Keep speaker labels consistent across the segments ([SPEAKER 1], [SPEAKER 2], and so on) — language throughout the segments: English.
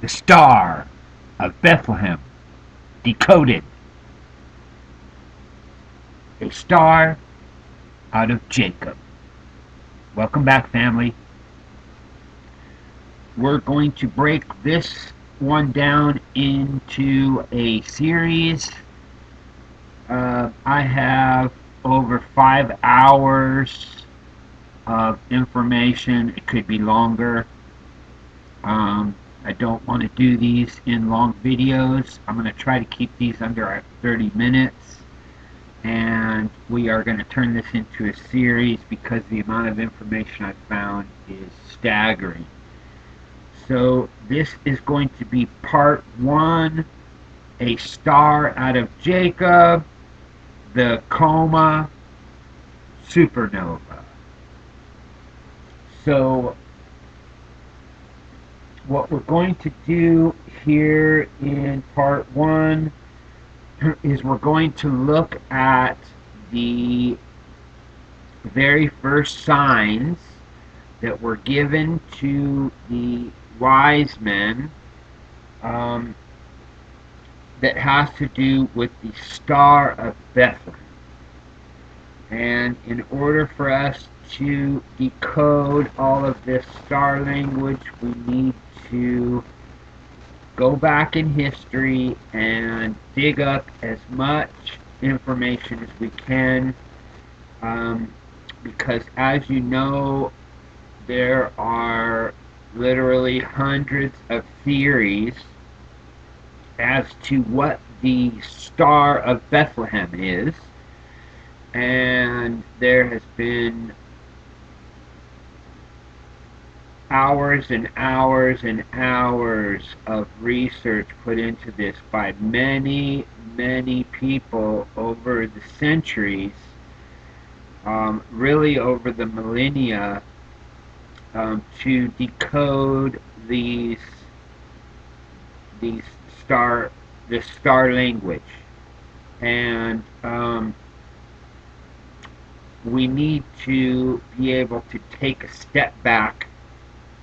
[SPEAKER 1] the star of Bethlehem, decoded. A star out of Jacob. Welcome back, family. We're going to break this one down into a series. I have over 5 hours of information. It could be longer. I don't want to do these in long videos. I'm going to try to keep these under 30 minutes. And we are going to turn this into a series because the amount of information I've found is staggering. So this is going to be part 1, a star out of Jacob, the Coma Supernova. So what we're going to do here in part 1 is we're going to look at the very first signs that were given to the wise men that has to do with the Star of Bethlehem. And in order for us to decode all of this star language, we need to go back in history and dig up as much information as we can, because as you know, there are literally hundreds of theories as to what the Star of Bethlehem is, and there has been hours and hours and hours of research put into this by many people over the centuries, really over the millennia, to decode this star language. And we need to be able to take a step back,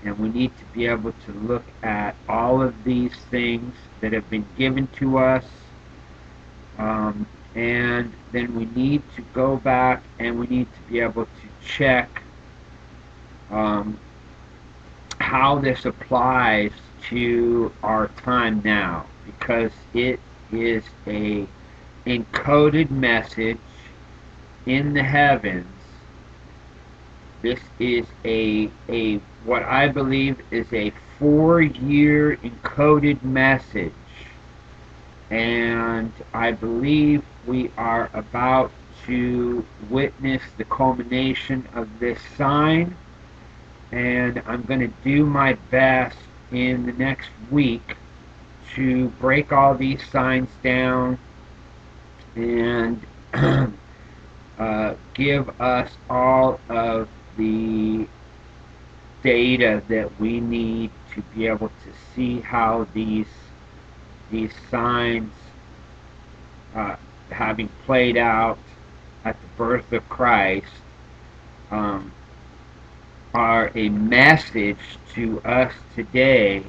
[SPEAKER 1] and we need to be able to look at all of these things that have been given to us, and then we need to go back and we need to be able to check how this applies to our time now, because it is a encoded message in the heavens. This is a what I believe is a 4-year encoded message, and I believe we are about to witness the culmination of this sign. And I'm going to do my best in the next week to break all these signs down and give us all of the data that we need to be able to see how these signs, having played out at the birth of Christ, are a message to us today,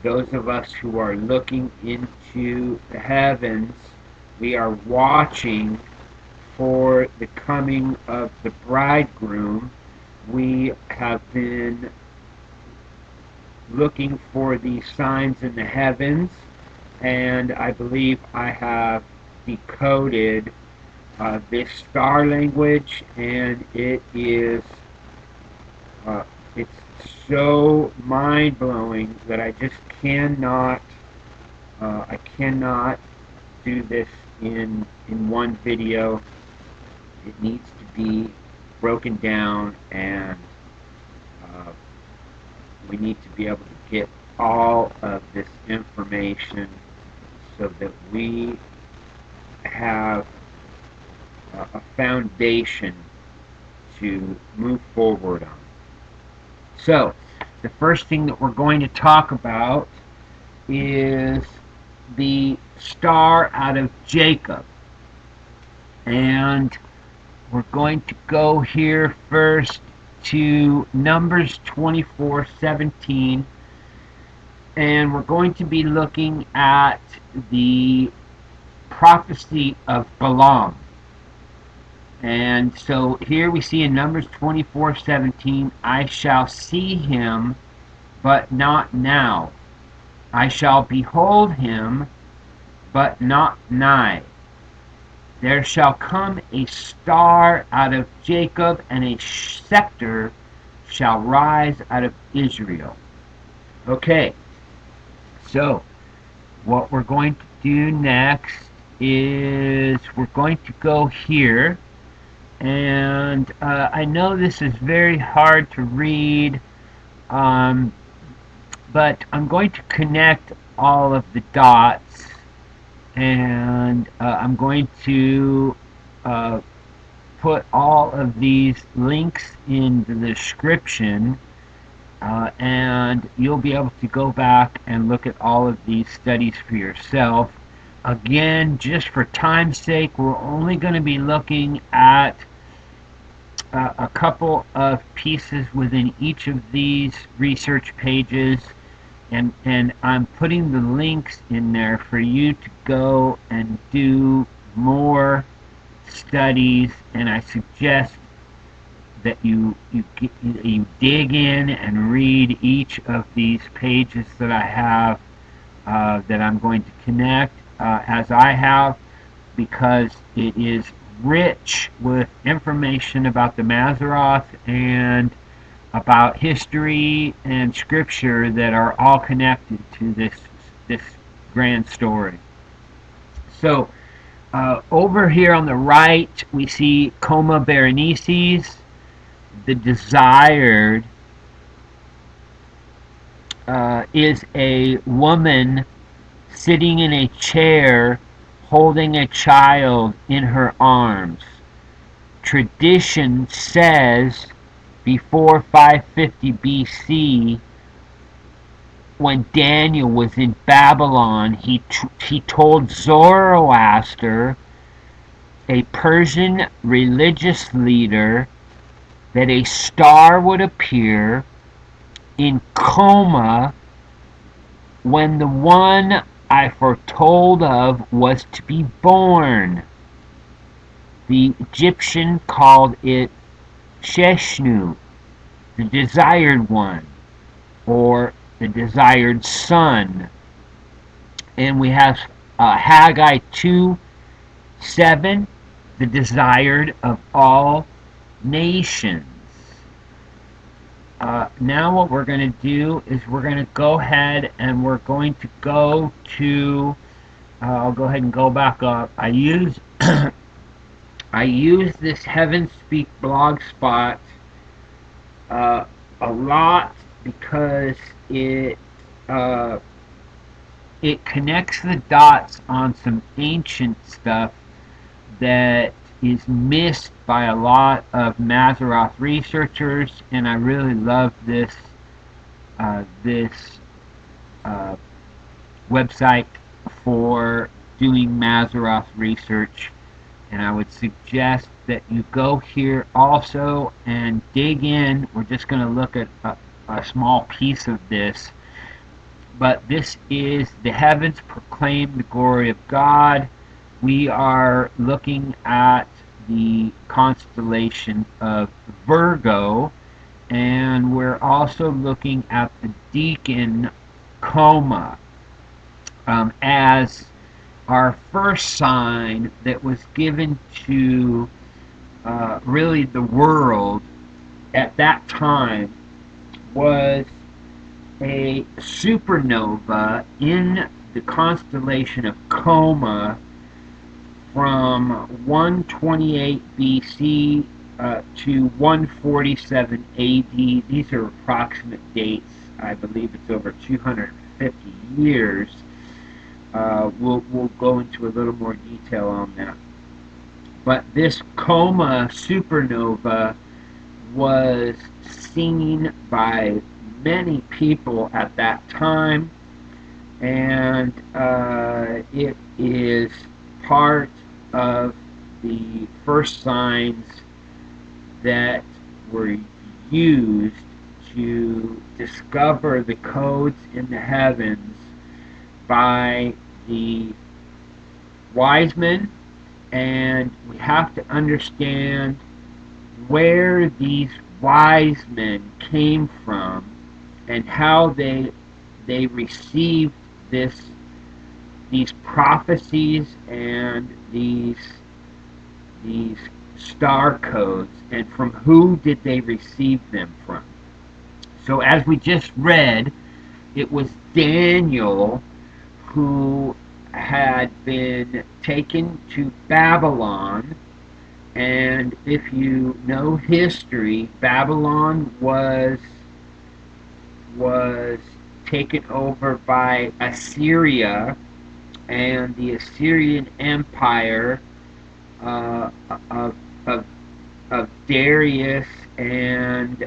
[SPEAKER 1] those of us who are looking into the heavens. We are watching for the coming of the bridegroom. We have been looking for these signs in the heavens, and I believe I have decoded this star language, and it is it's so mind-blowing that I just cannot do this in one video. It needs to be broken down, and we need to be able to get all of this information so that we have a foundation to move forward on. So, the first thing that we're going to talk about is the star out of Jacob. And we're going to go here first to Numbers 24:17. and we're going to be looking at the prophecy of Balaam. And so here we see in Numbers 24:17, I shall see him, but not now. I shall behold him, but not nigh. There shall come a star out of Jacob, and a scepter shall rise out of Israel. Okay, so what we're going to do next is we're going to go here, and I know this is very hard to read, but I'm going to connect all of the dots, and I'm going to put all of these links in the description, and you'll be able to go back and look at all of these studies for yourself. Again, just for time's sake, we're only going to be looking at a couple of pieces within each of these research pages, and I'm putting the links in there for you to go and do more studies, and I suggest that you dig in and read each of these pages that I have, that I'm going to connect, as I have, because it is rich with information about the Mazzaroth and about history and scripture that are all connected to this grand story. So over here on the right we see Coma Berenices, the desired, is a woman sitting in a chair holding a child in her arms. Tradition says before 550 BC, when Daniel was in Babylon, he told Zoroaster, a Persian religious leader, that a star would appear in Coma when the one I foretold of was to be born. The Egyptian called it Sheshnu, the desired one, or the desired son. And we have Haggai 2:7, the desired of all nations. Now what we're going to do is we're going to go ahead and we're going to go to, I'll go ahead and go back up. I use I use this Heaven Speak blog spot a lot because it connects the dots on some ancient stuff that is missed by a lot of Mazzaroth researchers, and I really love this website for doing Mazzaroth research, and I would suggest that you go here also and dig in. We're just going to look at a small piece of this, but this is the heavens proclaim the glory of God. We are looking at the constellation of Virgo, and we're also looking at the deacon Coma as our first sign that was given to really the world at that time was a supernova in the constellation of Coma from 128 BC to 147 AD. These are approximate dates. I believe it's over 250 years. We'll go into a little more detail on that. But this Coma supernova was seen by many people at that time, and it is part of the first signs that were used to discover the codes in the heavens by the wise men, and we have to understand where these wise men came from and how they received these prophecies and these star codes, and from who did they receive them from. So as we just read, it was Daniel who had been taken to Babylon. And if you know history, Babylon was taken over by Assyria, and the Assyrian Empire of, of, of Darius, and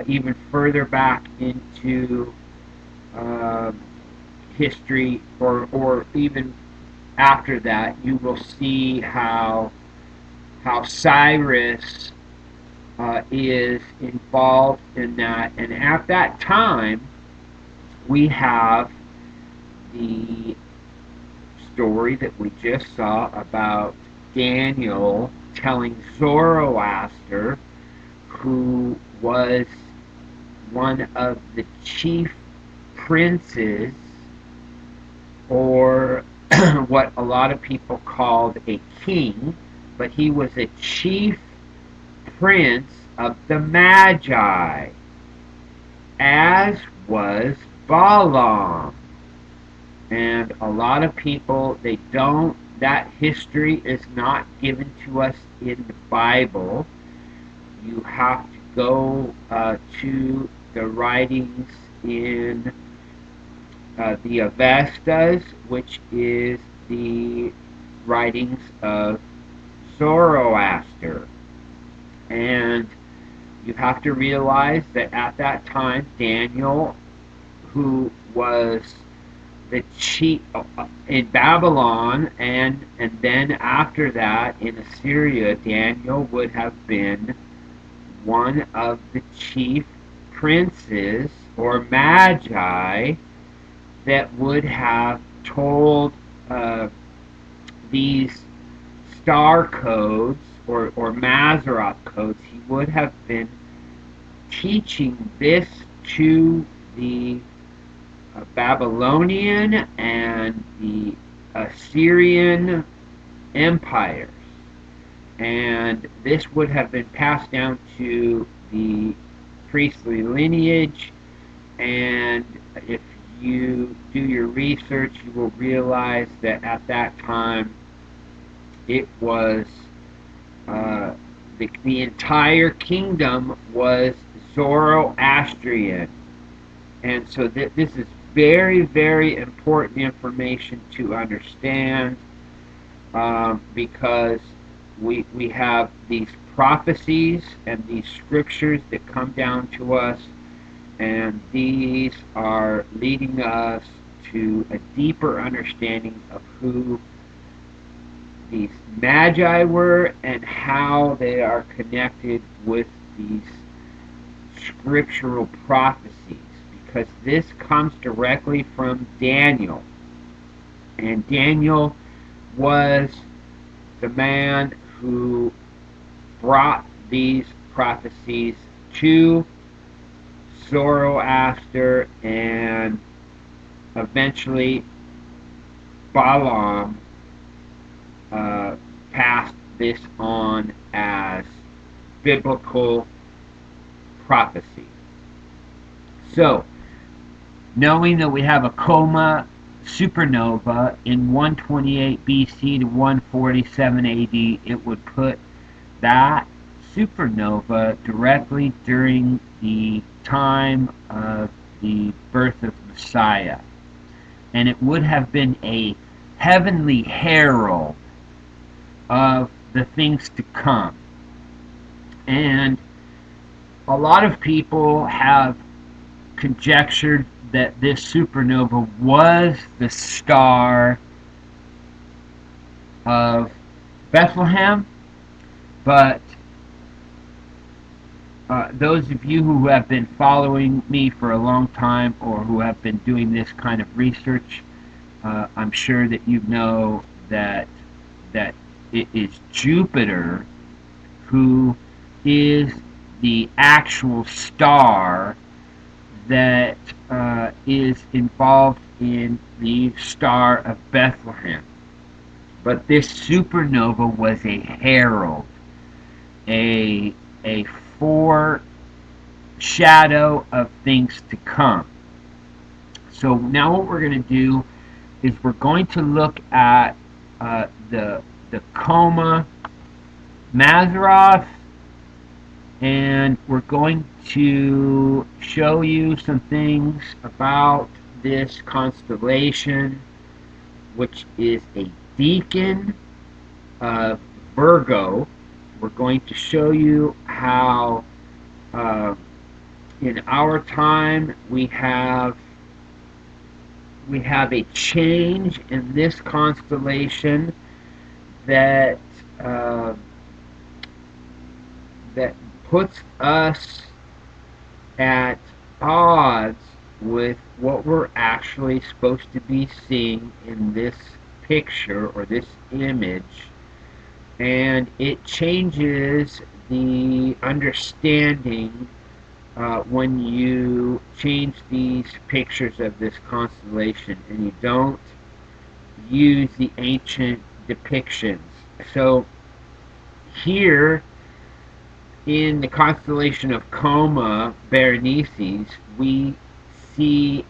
[SPEAKER 1] even further back into history, or even after that, you will see how Cyrus is involved in that. And at that time, we have the story that we just saw about Daniel telling Zoroaster, who was one of the chief princes, or what a lot of people called a king, but he was a chief prince of the Magi, as was Balaam. And a lot of people, that history is not given to us in the Bible. You have to go to the writings in the Avestas, which is the writings of Zoroaster. And you have to realize that at that time, Daniel, who was the chief in Babylon, and then after that in Assyria, Daniel would have been one of the chief princes or magi that would have told these star codes, or Mazzaroth codes. He would have been teaching this to the Babylonian and the Assyrian empires. And this would have been passed down to the priestly lineage. And if you do your research, you will realize that at that time it was the entire kingdom was Zoroastrian. And so this is very, very important information to understand, because we have these prophecies and these scriptures that come down to us, and these are leading us to a deeper understanding of who these magi were and how they are connected with these scriptural prophecies, because this comes directly from Daniel. And Daniel was the man who brought these prophecies to Zoroaster, and eventually Balaam passed this on as biblical prophecy. So, knowing that we have a Coma Supernova in 128 BC to 147 AD, it would put that supernova directly during the time of the birth of Messiah. And it would have been a heavenly herald of the things to come. And a lot of people have conjectured that this supernova was the star of Bethlehem, but those of you who have been following me for a long time or who have been doing this kind of research, I'm sure that you know that it is Jupiter who is the actual star that is involved in the Star of Bethlehem. But this supernova was a herald, a foreshadow of things to come. So now what we're going to do is we're going to look at the Coma Mazzaroth, and we're going to show you some things about this constellation, which is a deacon of Virgo. We're going to show you how in our time we have a change in this constellation that that puts us at odds with what we're actually supposed to be seeing in this picture or this image, and it changes the understanding when you change these pictures of this constellation and you don't use the ancient depictions. So here in the constellation of Coma Berenices, we see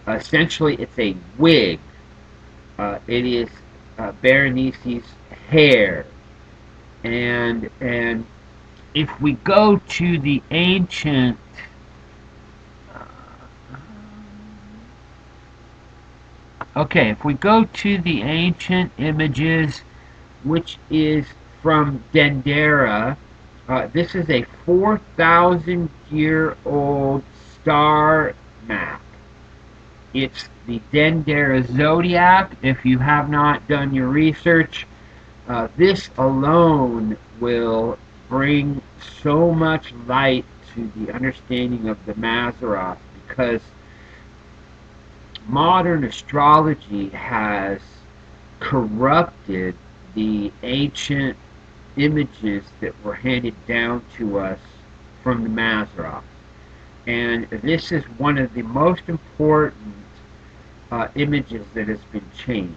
[SPEAKER 1] essentially it's a wig. It is Berenice's hair, and if we go to the ancient if we go to the ancient images, which is from Dendera, this is a 4,000-year-old star map. It's the Dendera zodiac. If you have not done your research, this alone will bring so much light to the understanding of the Mazzaroth, because modern astrology has corrupted the ancient images that were handed down to us from the Mazzaroth. And this is one of the most important images that has been changed.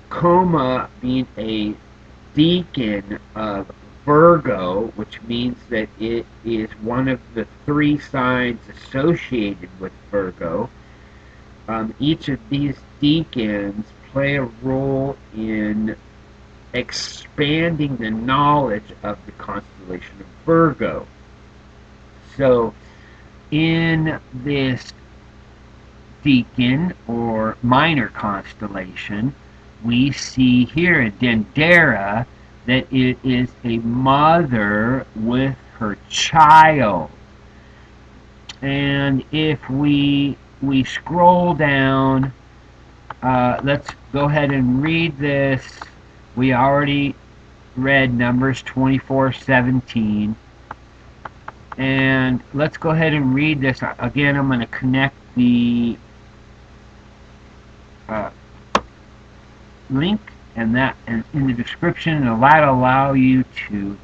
[SPEAKER 1] Coma being a deacon of Virgo, which means that it is one of the three signs associated with Virgo. Each of these deacons play a role in expanding the knowledge of the constellation of Virgo. So in this deacon or minor constellation, we see here in Dendera that it is a mother with her child. And if we scroll down, let's go ahead and read this. We already read Numbers 24:17, and let's go ahead and read this again. I'm going to connect the link and in the description, and that'll allow you to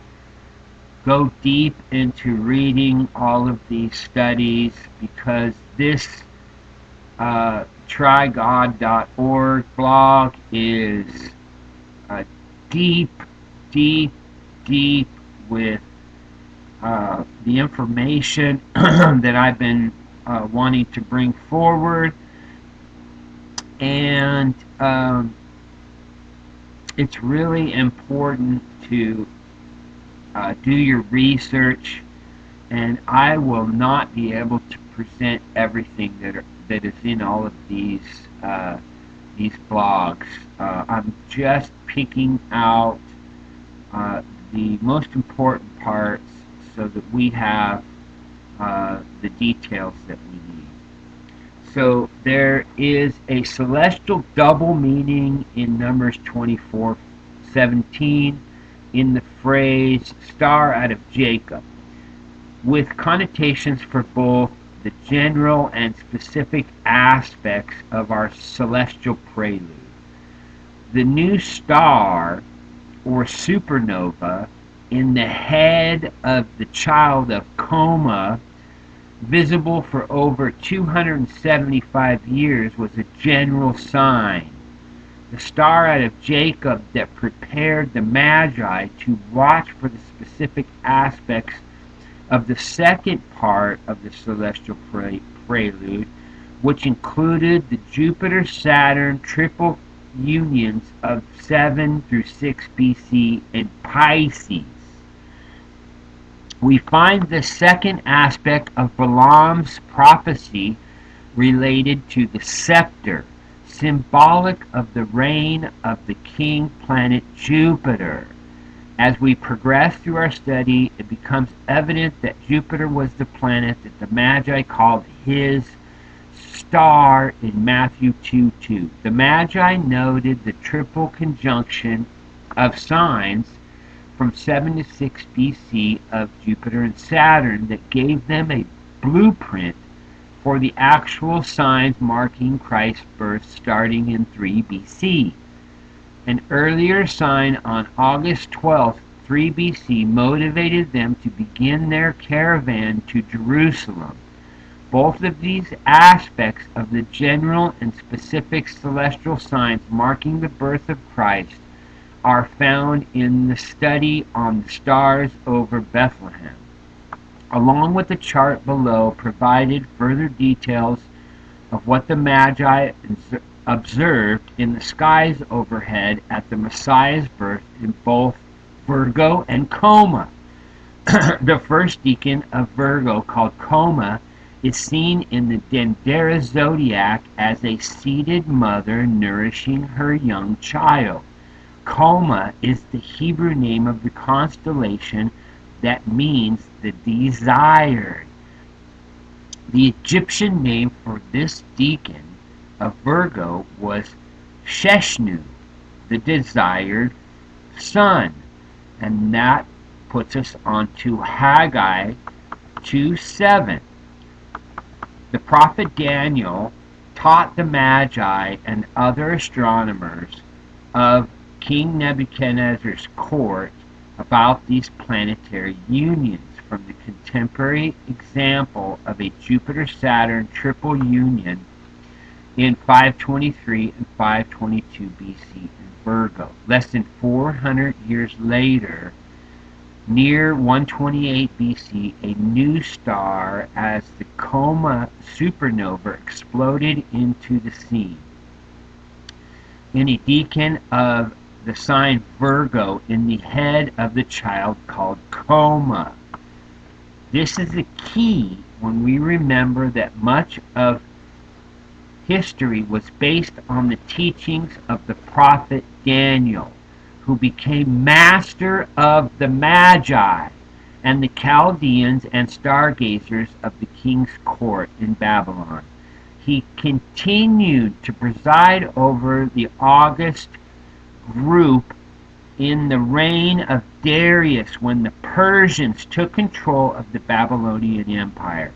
[SPEAKER 1] go deep into reading all of these studies, because this trigod.org blog is deep with the information that I've been wanting to bring forward, and it's really important to do your research, and I will not be able to present everything that is in all of these blogs. I'm just picking out the most important parts so that we have the details that we need. So there is a celestial double meaning in Numbers 24:17. in the phrase star out of Jacob, with connotations for both the general and specific aspects of our celestial prelude. The new star, or supernova, in the head of the child of Coma, visible for over 275 years, was a general sign. The star out of Jacob that prepared the Magi to watch for the specific aspects of the second part of the celestial prelude, which included the Jupiter-Saturn triple unions of 7 through 6 BC in Pisces. We find the second aspect of Balaam's prophecy related to the scepter, symbolic of the reign of the king planet Jupiter. As we progress through our study, it becomes evident that Jupiter was the planet that the Magi called his star in Matthew 2:2. The Magi noted the triple conjunction of signs from 7 to 6 BC of Jupiter and Saturn that gave them a blueprint for the actual signs marking Christ's birth starting in 3 BC. An earlier sign on August 12, 3 BC, motivated them to begin their caravan to Jerusalem. Both of these aspects of the general and specific celestial signs marking the birth of Christ are found in the study on the stars over Bethlehem. Along with the chart below provided further details of what the Magi observed in the skies overhead at the Messiah's birth in both Virgo and Coma. The first decan of Virgo, called Coma, is seen in the Dendera zodiac as a seated mother nourishing her young child. Coma is the Hebrew name of the constellation that means the desired. The Egyptian name for this decan of Virgo was Sheshnu, the desired son. And that puts us on to Haggai 2:7. The prophet Daniel taught the Magi and other astronomers of King Nebuchadnezzar's court about these planetary unions from the contemporary example of a Jupiter-Saturn triple union in 523 and 522 BC in Virgo. Less than 400 years later, near 128 BC, a new star as the Coma Supernova exploded into the scene. In a decan of the sign Virgo in the head of the child called Coma. This is the key when we remember that much of history was based on the teachings of the prophet Daniel, who became master of the Magi and the Chaldeans and stargazers of the king's court in Babylon. He continued to preside over the august group in the reign of Darius when the Persians took control of the Babylonian Empire.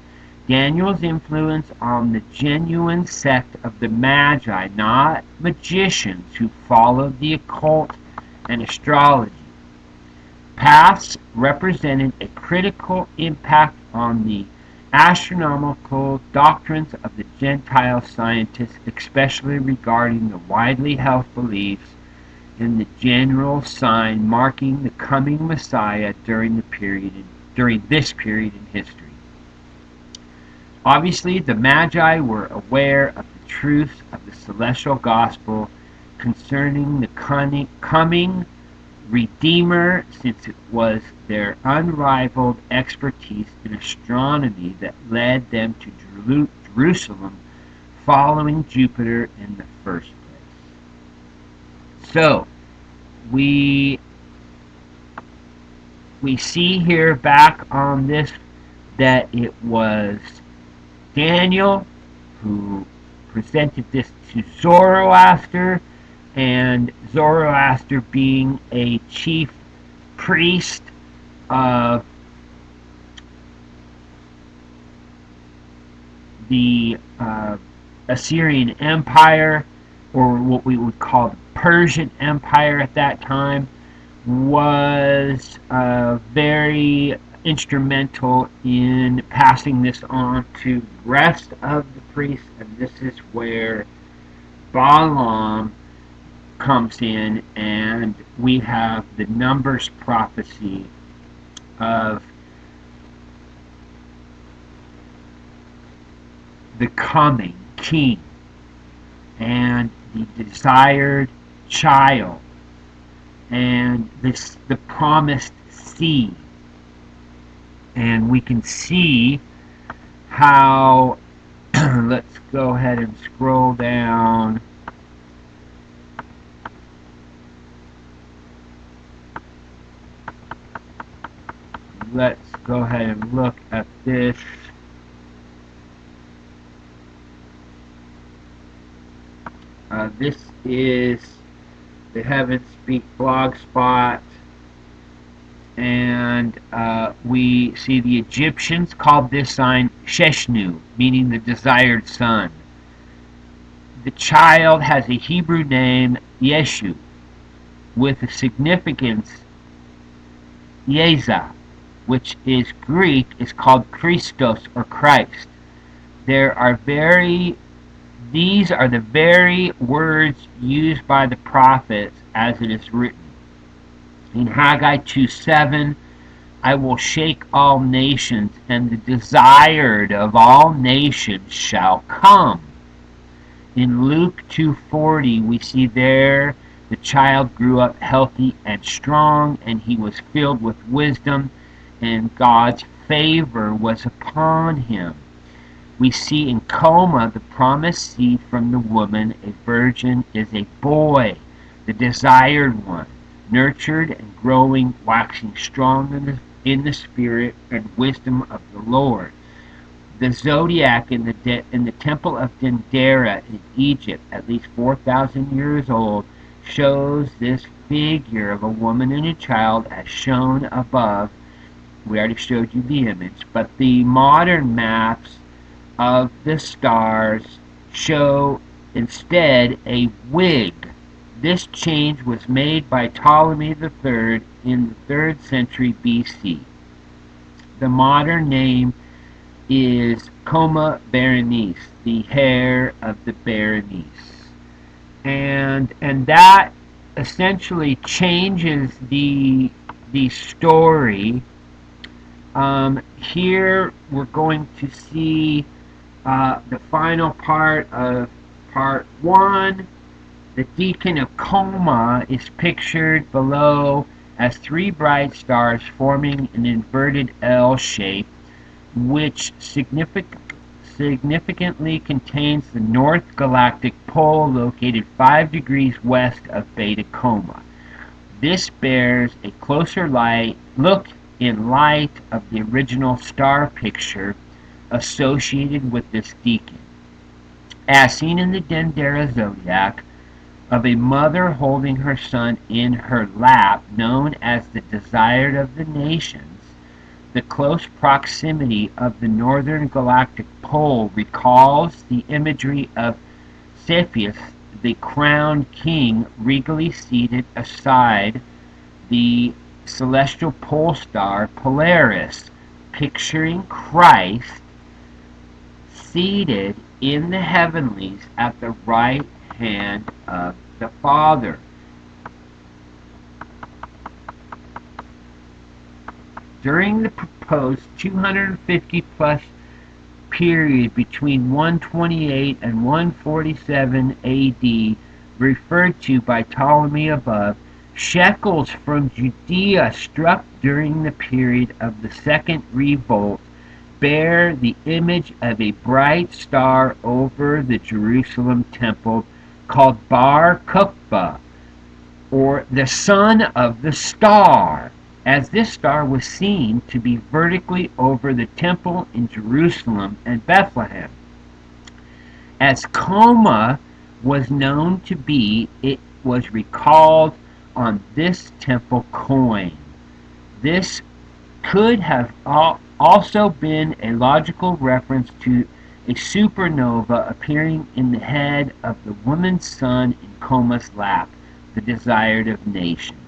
[SPEAKER 1] Daniel's influence on the genuine sect of the Magi, not magicians who followed the occult and astrology, paths represented a critical impact on the astronomical doctrines of the Gentile scientists, especially regarding the widely held beliefs in the general sign marking the coming Messiah during this period in history. Obviously, the Magi were aware of the truths of the celestial gospel concerning the coming Redeemer, since it was their unrivaled expertise in astronomy that led them to Jerusalem following Jupiter in the first place. So, we see here back on this that it was Daniel who presented this to Zoroaster, and Zoroaster being a chief priest of the Assyrian Empire, or what we would call the Persian Empire at that time, was very instrumental in passing this on to the rest of the priests, and this is where Balaam comes in, and we have the Numbers prophecy of the coming king and the desired child and the promised seed. And we can see how let's go ahead and scroll down. Let's go ahead and look at this. This is the Heaven Speak blog spot, and we see the Egyptians called this sign Sheshnu, meaning the desired son. The child has a Hebrew name, Yeshu, with a significance, Yeza, which is Greek, is called Christos or Christ. These are the very words used by the prophets as it is written. In Haggai 2:7, I will shake all nations, and the desired of all nations shall come. In Luke 2:40, we see there the child grew up healthy and strong, and he was filled with wisdom, and God's favor was upon him. We see in Coma the promised seed from the woman, a virgin, is a boy, the desired one, nurtured and growing, waxing strong in the spirit and wisdom of the Lord. The zodiac in the temple of Dendera in Egypt, at least 4,000 years old, shows this figure of a woman and a child as shown above. We already showed you the image, but the modern maps of the stars show instead a wig. This change was made by Ptolemy III in the 3rd century BC. The modern name is Coma Berenice, the hair of the Berenice. And that essentially changes the story. Here we're going to see the final part of part 1. The deacon of Coma is pictured below as 3 bright stars forming an inverted L shape, which significantly contains the North Galactic Pole located 5 degrees west of Beta Coma. This bears a closer look in light of the original star picture associated with this deacon. As seen in the Dendera zodiac, of a mother holding her son in her lap, known as the desired of the nations, the close proximity of the northern galactic pole recalls the imagery of Cepheus, the crowned king, regally seated aside the celestial pole star Polaris, picturing Christ seated in the heavenlies at the right hand of the Father. During the proposed 250 plus period between 128 and 147 AD, referred to by Ptolemy above, shekels from Judea struck during the period of the second revolt bear the image of a bright star over the Jerusalem temple called Bar Kokhba, or the son of the star, as this star was seen to be vertically over the temple in Jerusalem and Bethlehem. As Coma was known to be, it was recalled on this temple coin. This could have also been a logical reference to a supernova appearing in the head of the woman's son in Coma's lap, the desired of nations.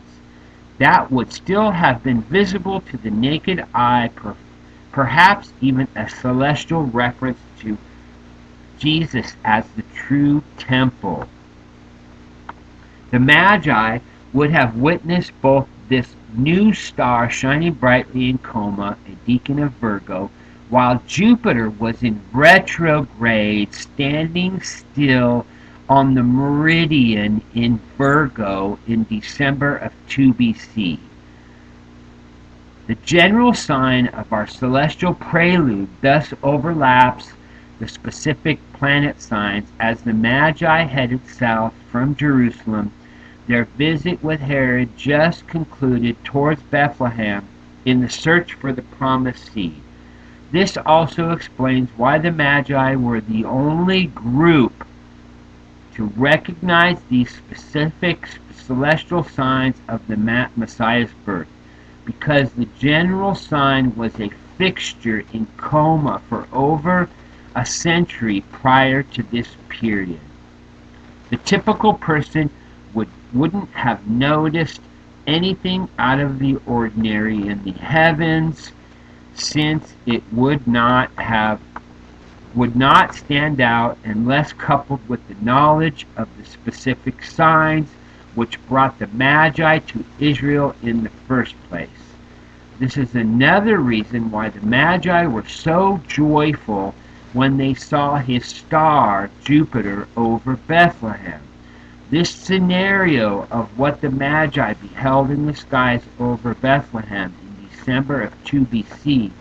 [SPEAKER 1] That would still have been visible to the naked eye, perhaps even a celestial reference to Jesus as the true temple. The Magi would have witnessed both this new star shining brightly in Coma, a deacon of Virgo, while Jupiter was in retrograde, standing still on the meridian in Virgo in December of 2 BC. The general sign of our celestial prelude thus overlaps the specific planet signs as the Magi headed south from Jerusalem. Their visit with Herod just concluded towards Bethlehem in the search for the promised seed. This also explains why the Magi were the only group to recognize these specific celestial signs of the Messiah's birth, because the general sign was a fixture in Coma for over a century prior to this period. The typical person wouldn't have noticed anything out of the ordinary in the heavens, since it would not stand out unless coupled with the knowledge of the specific signs which brought the Magi to Israel in the first place. This is another reason why the Magi were so joyful when they saw his star, Jupiter, over Bethlehem. This scenario of what the Magi beheld in the skies over Bethlehem in December of 2 BC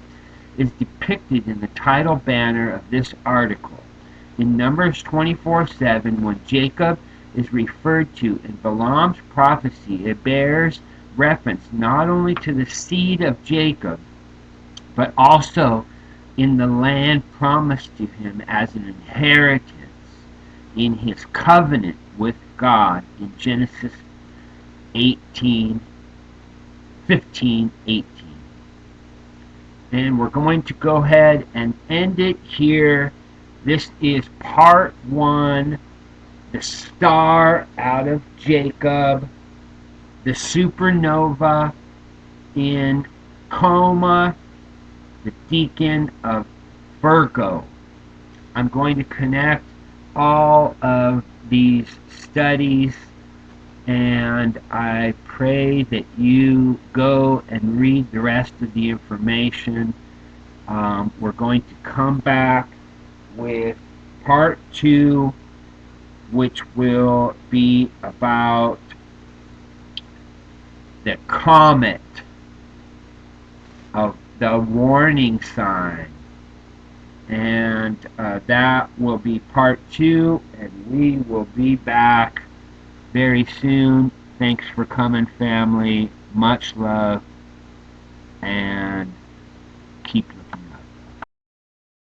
[SPEAKER 1] is depicted in the title banner of this article. In Numbers 24:7, when Jacob is referred to in Balaam's prophecy, it bears reference not only to the seed of Jacob, but also in the land promised to him as an inheritance in his covenant with God in Genesis 15:18. And we're going to go ahead and end it here. This is part 1, the star out of Jacob, the supernova in Coma, the deacon of Virgo. I'm going to connect all of these studies, and I pray that you go and read the rest of the information. We're going to come back with part 2, which will be about the comet of the warning sign. And that will be part 2, and we will be back very soon. Thanks for coming, family. Much love, and keep